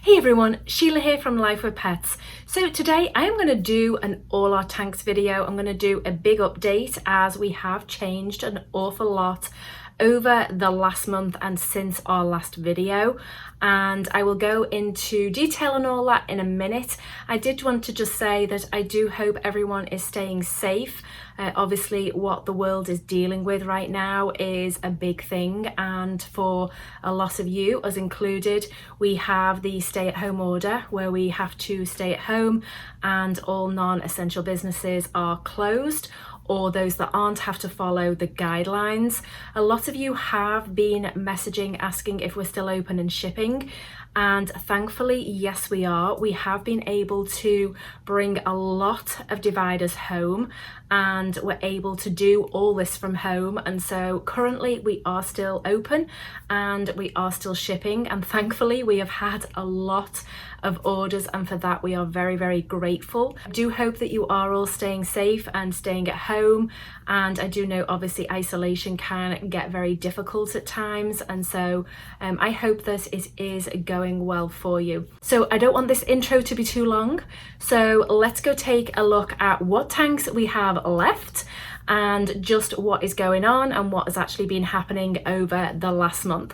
Hey everyone, Sheila here from Life with Pets. So today I am going to do an all our tanks video. I'm going to do a big update as we have changed an awful lot over the last month and since our last video, and I will go into detail on all that in a minute. I did want to just say that I do hope everyone is staying safe. Obviously what the world is dealing with right now is a big thing, and for a lot of you, us included, we have the stay-at-home order where we have to stay at home and all non-essential businesses are closed, or those that aren't have to follow the guidelines. A lot of you have been messaging asking if we're still open and shipping, and thankfully yes we are. We have been able to bring a lot of dividers home and we're able to do all this from home, and so currently we are still open and we are still shipping, and thankfully we have had a lot of orders, and for that we are very, very grateful. I do hope that you are all staying safe and staying at home, and I do know obviously isolation can get very difficult at times, and so I hope that it is going well for you. So I don't want this intro to be too long, so let's go take a look at what tanks we have left and just what is going on and what has actually been happening over the last month.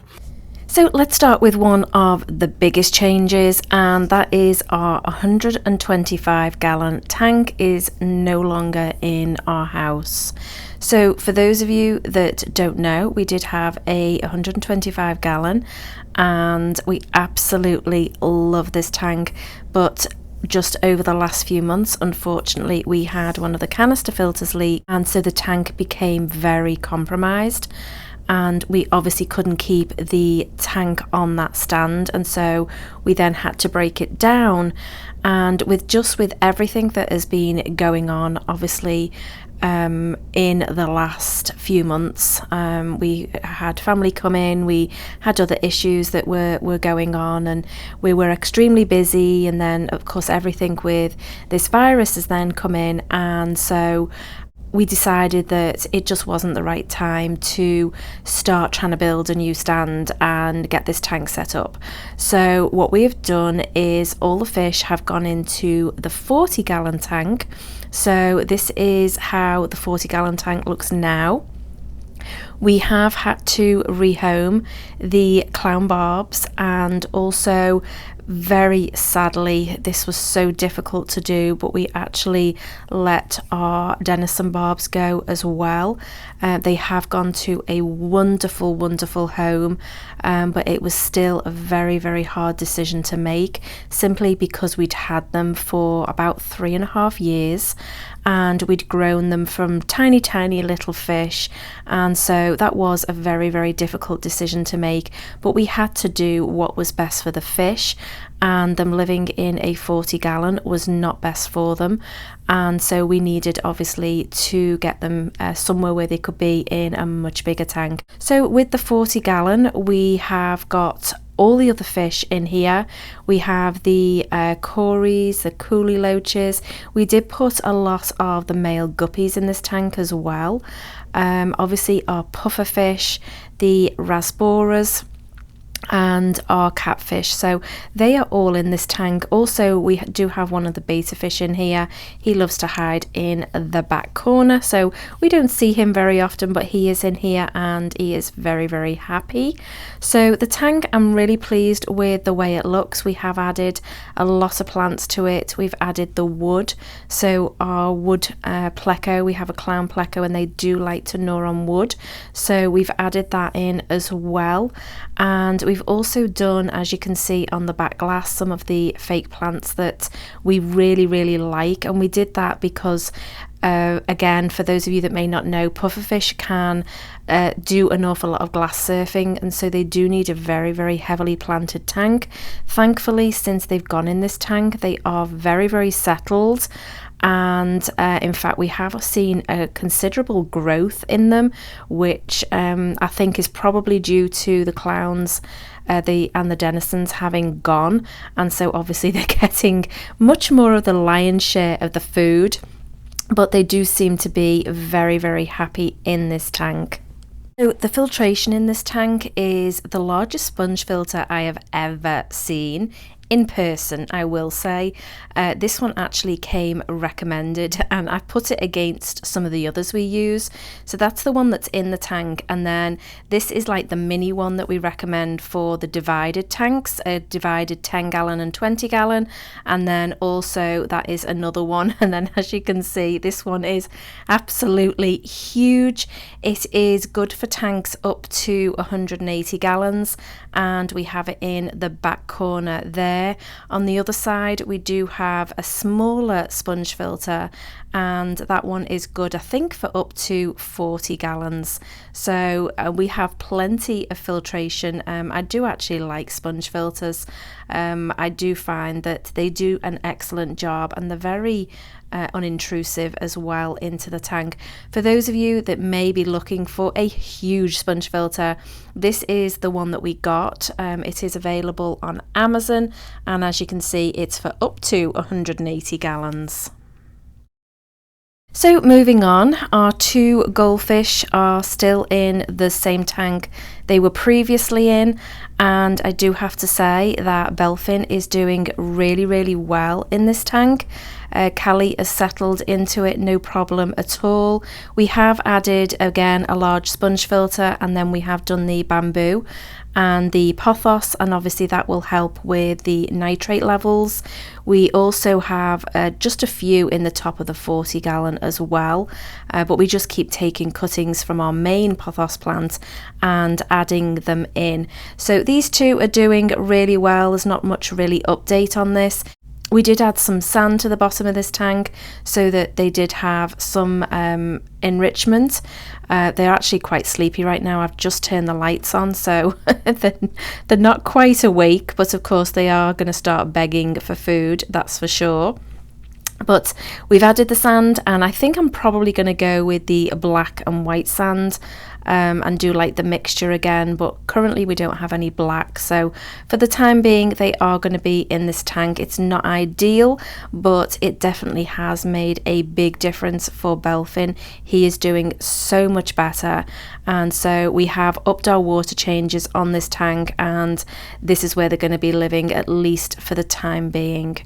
So let's start with one of the biggest changes, and that is our 125 gallon tank is no longer in our house. So for those of you that don't know, we did have a 125 gallon and we absolutely love this tank, but just over the last few months, unfortunately, we had one of the canister filters leak, and so the tank became very compromised. And we obviously couldn't keep the tank on that stand, and so we then had to break it down. And with everything that has been going on, obviously in the last few months, we had family come in, we had other issues that were going on, and we were extremely busy, and then of course everything with this virus has then come in, and so we decided that it just wasn't the right time to start trying to build a new stand and get this tank set up. So what we have done is all the fish have gone into the 40 gallon tank. So this is how the 40 gallon tank looks now. We have had to rehome the clown barbs, and also very sadly this was so difficult to do, but we actually let our Denison barbs go as well. They have gone to a wonderful home, but it was still a very hard decision to make, simply because we'd had them for about 3.5 years and we'd grown them from tiny little fish, and so that was a very difficult decision to make, but we had to do what was best for the fish, and them living in a 40 gallon was not best for them, and so we needed obviously to get them somewhere where they could be in a much bigger tank. So with the 40 gallon we have got all the other fish in here. We have the cories, the coolie loaches. We did put a lot of the male guppies in this tank as well. Obviously our pufferfish, the rasboras, and our catfish, so they are all in this tank. Also we do have one of the beta fish in here. He loves to hide in the back corner, so we don't see him very often, but he is in here and he is very happy. So the tank, I'm really pleased with the way it looks. We have added a lot of plants to it. We've added the wood, so our wood pleco, we have a clown pleco and they do like to gnaw on wood, so we've added that in as well. And we've also done, as you can see on the back glass, some of the fake plants that we really like, and we did that because again, for those of you that may not know, pufferfish can do an awful lot of glass surfing, and so they do need a very heavily planted tank. Thankfully, since they've gone in this tank, they are very settled, and in fact we have seen a considerable growth in them, which I think is probably due to the clowns and the denisons having gone, and so obviously they're getting much more of the lion's share of the food, but they do seem to be very happy in this tank. So the filtration in this tank is the largest sponge filter I have ever seen. in person, I will say. This one actually came recommended, and I put it against some of the others we use. So that's the one that's in the tank, and then this is like the mini one that we recommend for the divided tanks, a divided 10 gallon and 20 gallon, and then also that is another one. And then as you can see, this one is absolutely huge. It is good for tanks up to 180 gallons, and we have it in the back corner there. On the other side, we do have a smaller sponge filter, and that one is good, I think, for up to 40 gallons. So we have plenty of filtration. I do actually like sponge filters. I do find that they do an excellent job, and they're very unintrusive as well into the tank. For those of you that may be looking for a huge sponge filter, this is the one that we got. It is available on Amazon, and as you can see, it's for up to 180 gallons. So moving on, our two goldfish are still in the same tank they were previously in, and I do have to say that Belfin is doing really well in this tank. Callie has settled into it, no problem at all. We have added again a large sponge filter, and then we have done the bamboo and the pothos, and obviously that will help with the nitrate levels. We also have just a few in the top of the 40 gallon as well, but we just keep taking cuttings from our main pothos plant and adding them in. So these two are doing really well. There's not much really update on this. We did add some sand to the bottom of this tank so that they did have some enrichment. They're actually quite sleepy right now. I've just turned the lights on, so they're not quite awake, but of course they are going to start begging for food, that's for sure. But we've added the sand, and I think I'm probably going to go with the black and white sand and do like the mixture again, but currently we don't have any black, so for the time being they are going to be in this tank. It's not ideal, but it definitely has made a big difference for Belfin. He is doing so much better, and so we have upped our water changes on this tank, and this is where they're going to be living, at least for the time being.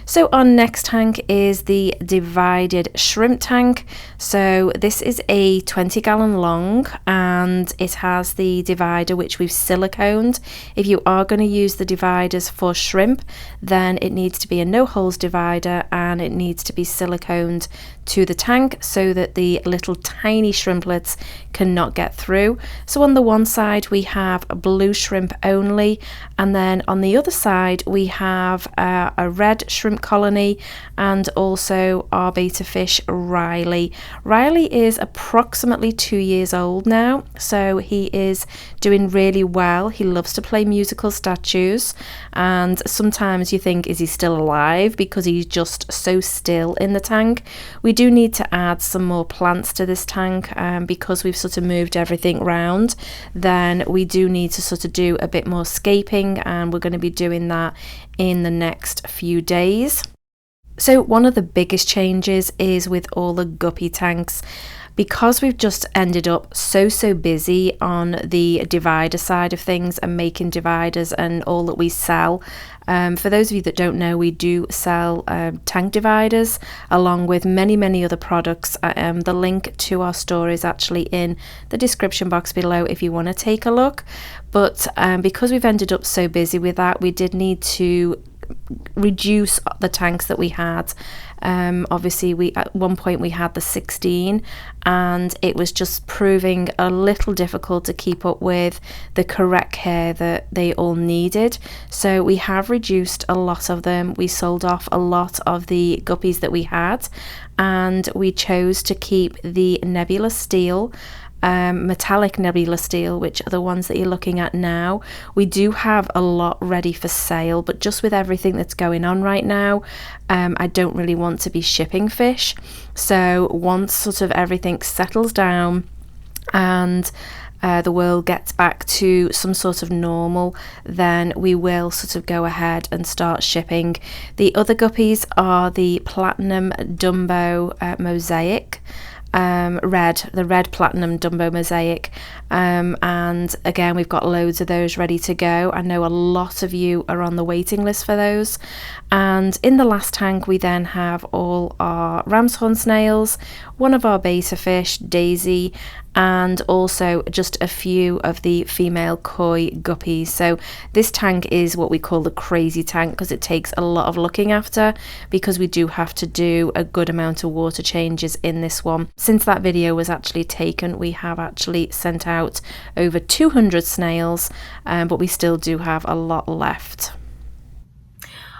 So our next tank is the divided shrimp tank. So this is a 20 gallon long, and it has the divider which we've siliconed. If you are going to use the dividers for shrimp, then it needs to be a no holes divider, and it needs to be siliconed to the tank so that the little tiny shrimplets cannot get through. So on the one side we have a blue shrimp only, and then on the other side we have a red shrimp colony, and also our beta fish Riley. Riley is approximately 2 years old now, so he is doing really well. He loves to play musical statues, and sometimes you think, is he still alive, because he's just so still in the tank. We do need to add some more plants to this tank, because we've sort of moved everything round. Then we do need to sort of do a bit more scaping, and we're going to be doing that in the next few days. So one of the biggest changes is with all the guppy tanks. Because we've just ended up so busy on the divider side of things and making dividers and all that we sell. For those of you that don't know, we do sell tank dividers along with many other products. The link to our store is actually in the description box below if you want to take a look. But because we've ended up so busy with that, we did need to reduce the tanks that we had. Obviously we at one point we had the 16, and it was just proving a little difficult to keep up with the correct care that they all needed. So we have reduced a lot of them. We sold off a lot of the guppies that we had, and we chose to keep the nebula steel, metallic nebula steel, which are the ones that you're looking at now. We do have a lot ready for sale, but just with everything that's going on right now, I don't really want to be shipping fish. So once sort of everything settles down and the world gets back to some sort of normal, then we will sort of go ahead and start shipping. The other guppies are the platinum Dumbo mosaic. The red platinum Dumbo mosaic, and again, we've got loads of those ready to go. I know a lot of you are on the waiting list for those. And in the last tank, we then have all our ram's horn snails, one of our beta fish, Daisy, and also just a few of the female koi guppies. So this tank is what we call the crazy tank because it takes a lot of looking after, because we do have to do a good amount of water changes in this one. Since that video was actually taken, we have actually sent out over 200 snails, but we still do have a lot left.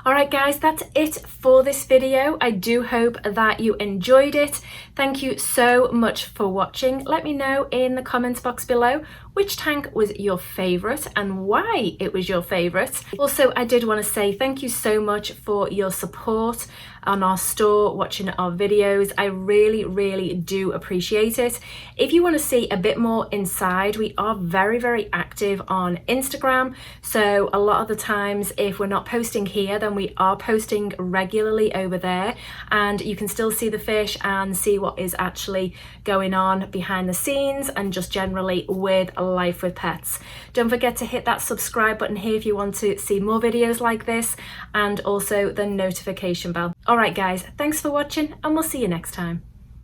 Alright guys, that's it for this video. I do hope that you enjoyed it. Thank you so much for watching. Let me know in the comments box below which tank was your favourite and why it was your favourite. Also, I did want to say thank you so much for your support on our store, watching our videos. I really do appreciate it. If you want to see a bit more inside, we are very active on Instagram. So a lot of the times, if we're not posting here, then we are posting regularly over there, and you can still see the fish and see what is actually going on behind the scenes and just generally with Life with Pets. Don't forget to hit that subscribe button here if you want to see more videos like this, and also the notification bell. Alright guys, thanks for watching and we'll see you next time.